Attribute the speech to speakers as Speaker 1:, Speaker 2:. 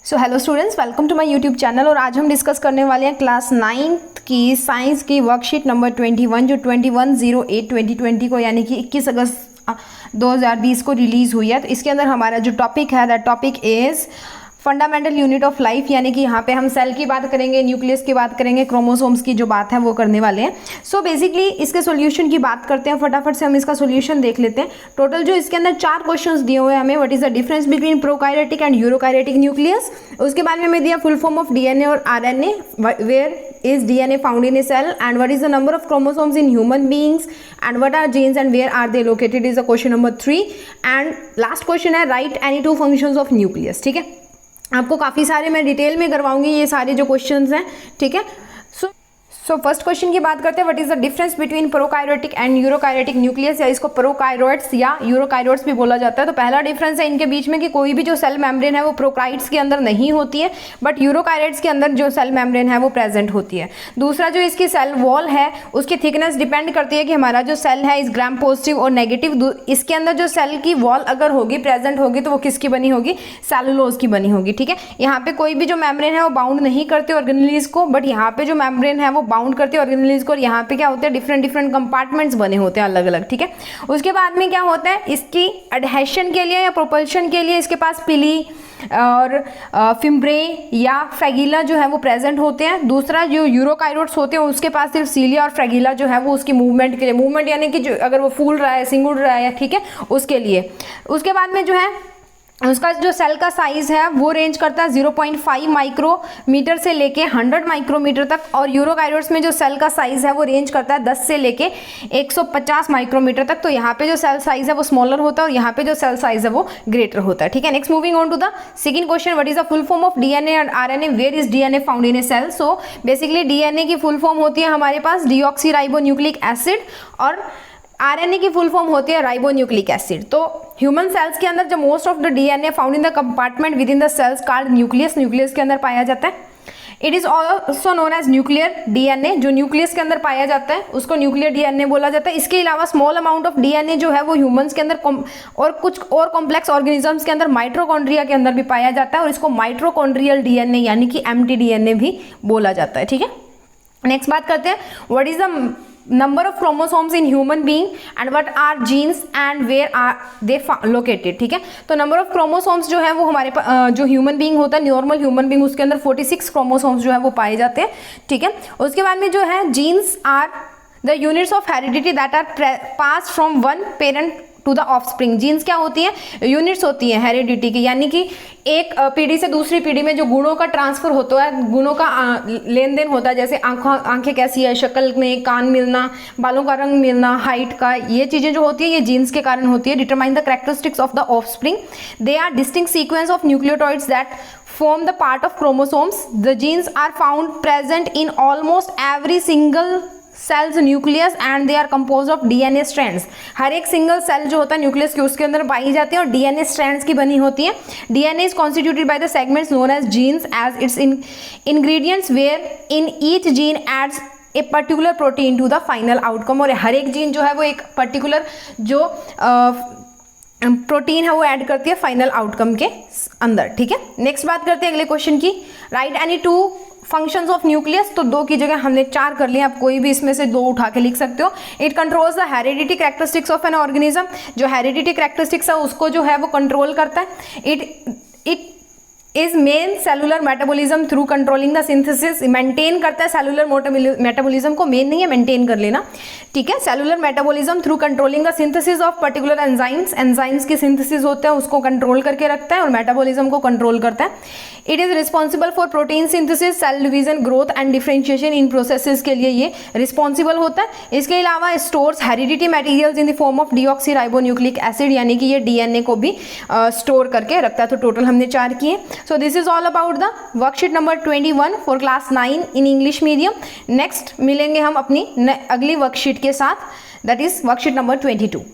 Speaker 1: So hello students, welcome to my YouTube channel. और आज हम डिस्कस करने वाले हैं क्लास 9th की साइंस की वर्कशीट नंबर 21 जो 21/08/2020 को यानी कि 21 अगस्त 2020 को रिलीज़ हुई है। तो इसके अंदर हमारा जो टॉपिक है that topic is fundamental unit of life, यानी कि यहाँ पे हम सेल की बात करेंगे, न्यूक्लियस की बात करेंगे, क्रोमोसोम्स की जो बात है वो करने वाले हैं। सो बेसिकली इसके सॉल्यूशन की बात करते हैं, फटाफट से हम इसका सॉल्यूशन देख लेते हैं। टोटल जो इसके अंदर 4 क्वेश्चंस दिए हुए हैं हमें, what is the difference between prokaryotic and eukaryotic nucleus. उसके बाद में हमें दिया फुल फॉर्म ऑफ डीएनए और RNA, where is DNA found in a cell and what is the number of chromosomes in human beings and what are genes and where are they located is the question number 3 and last question है write any two functions of nucleus। ठीक है, आपको काफ़ी सारे मैं detail में करवाऊंगी ये सारे जो क्वेश्चंस हैं। ठीक है, सो फर्स्ट क्वेश्चन की बात करते हैं, what is the difference between prokaryotic and eukaryotic nucleus, या इसको प्रोकार्योट्स या यूरोकार्योट्स भी बोला जाता है। तो पहला डिफरेंस है इनके बीच में कि कोई भी जो सेल मेम्ब्रेन है वो प्रोकार्योट्स के अंदर नहीं होती है, बट यूरोकार्योट्स के अंदर जो सेल मेम्ब्रेन है वो प्रेजेंट होती है। दूसरा जो इसकी सेल वॉल है उसकी थिकनेस डिपेंड करती है कि हमारा जो सेल है इस ग्राम पॉजिटिव और नेगेटिव। इसके अंदर जो सेल की वॉल अगर होगी, प्रेजेंट होगी, तो वो किसकी बनी होगी, सेलुलोज की बनी होगी। ठीक है, यहाँ पे कोई भी जो मेम्ब्रेन है वो बाउंड नहीं करते ऑर्गेनेल्स को, बट यहाँ पे जो मेम्ब्रेन है वो बाउंड करते हैं ऑर्गेनेल्स को। और यहाँ पे क्या होते हैं, डिफरेंट कंपार्टमेंट्स बने होते हैं अलग अलग। ठीक है, उसके बाद में क्या होता है, इसकी एडहेशन के लिए या प्रोपल्शन के लिए इसके पास पिली और फिम्ब्रे या फ्रैगिला जो है वो प्रेजेंट होते हैं। दूसरा जो यूरोकार्योट्स होते हैं उसके पास सिर्फ सीलिया और फ्रैगिला जो है वो उसकी मूवमेंट के लिए, मूवमेंट यानी कि जो अगर वो फूल रहा है, सिंग उड़ रहा है, ठीक है, उसके लिए। उसके बाद में जो है उसका जो सेल का साइज है वो रेंज करता है 0.5 माइक्रोमीटर से लेके 100 माइक्रोमीटर तक, और यूरोकार्योट्स में जो सेल का साइज है वो रेंज करता है 10 से लेके 150 माइक्रोमीटर तक। तो यहाँ पे जो सेल साइज है वो स्मॉलर होता है और यहाँ पे जो सेल साइज है वो ग्रेटर होता है। ठीक है, next moving on to the second question, what is the full form of DNA and RNA, where is DNA found in a cell. So basically DNA की फुल फॉर्म होती है हमारे पास डीऑक्सीराइबोन्यूक्लिक एसिड और आरएनए की full form होती है ribonucleic acid. तो ह्यूमन सेल्स के अंदर जो most of the DNA found in the compartment within the cells called nucleus, nucleus के अंदर पाया जाता है। It is also known as nuclear DNA, जो न्यूक्लियस के अंदर पाया जाता है उसको न्यूक्लियर डीएनए बोला जाता है। इसके अलावा स्मॉल अमाउंट ऑफ डीएनए जो है वो ह्यूमंस के अंदर और कुछ और कॉम्प्लेक्स ऑर्गेनिजम्स के अंदर माइट्रोकॉन्ड्रिया के अंदर भी पाया जाता है और इसको माइट्रोकॉन्ड्रियल डीएनए यानी कि एमटीडीएनए भी बोला जाता है। ठीक है, नेक्स्ट बात करते हैं, what is the number of chromosomes in human being and what are genes and where are they located. ठीक है, तो नंबर ऑफ क्रोमोसोम्स जो है वो हमारे जो ह्यूमन बीइंग होता है, नॉर्मल ह्यूमन बीइंग, उसके अंदर 46 क्रोमोसोम्स जो है वो पाए जाते हैं। ठीक है, उसके बाद में जो है genes are the units of heredity that are passed from one parent to the offspring. Genes क्या होती है, यूनिट्स होती है हेरिडिटी की, यानी कि एक पीढ़ी से दूसरी पीढ़ी में जो गुणों का ट्रांसफर होता है, गुणों का लेन देन होता है, जैसे आंखें कैसी है, शक्ल में कान मिलना, बालों का रंग मिलना, हाइट का, ये चीज़ें जो होती है ये जीन्स के कारण होती है। Determine the characteristics of the offspring, they are distinct sequence of nucleotides that form the part of chromosomes. The genes are found present in almost every single cells nucleus and they are composed of DNA strands. हर एक single cell जो होता है nucleus के उसके अंदर पाई जाती है और DNA strands की बनी होती है। DNA is constituted by the segments known as genes as its ingredients where in each gene adds a particular protein to the final outcome। और हर एक जीन जो है वो एक पर्टिकुलर जो प्रोटीन है वो ऐड करती है फाइनल आउटकम के अंदर। ठीक है, नेक्स्ट बात करते हैं अगले क्वेश्चन की, right any two functions of nucleus. तो 2 की जगह हमने 4 कर लिया, आप कोई भी इसमें से 2 उठा के लिख सकते हो। It controls the heredity characteristics of an organism, जो हेरिडिटी कैरेक्टरिस्टिक्स है उसको जो है वो कंट्रोल करता है। It is main cellular metabolism through controlling the synthesis, maintain करता है सेलुलर मेटाबॉलिज्म को, मेन नहीं है, मेंटेन कर लेना। ठीक है, cellular metabolism through controlling the synthesis of particular enzymes, enzymes की सिंथेसिस होता है उसको कंट्रोल करके रखता है और मेटाबॉलिज्म को कंट्रोल करता है। It is responsible for protein synthesis, cell division, growth and differentiation in processes के लिए ये रिस्पॉन्सिबल होता है। इसके अलावा stores heredity materials in the form of deoxyribonucleic acid, यानी कि ये डीएनए को भी स्टोर करके रखता है। तो टोटल हमने 4 किए। So this is all about the worksheet number 21 for class 9 in English medium. Next मिलेंगे हम अपनी अगली वर्कशीट के साथ, that is worksheet number 22.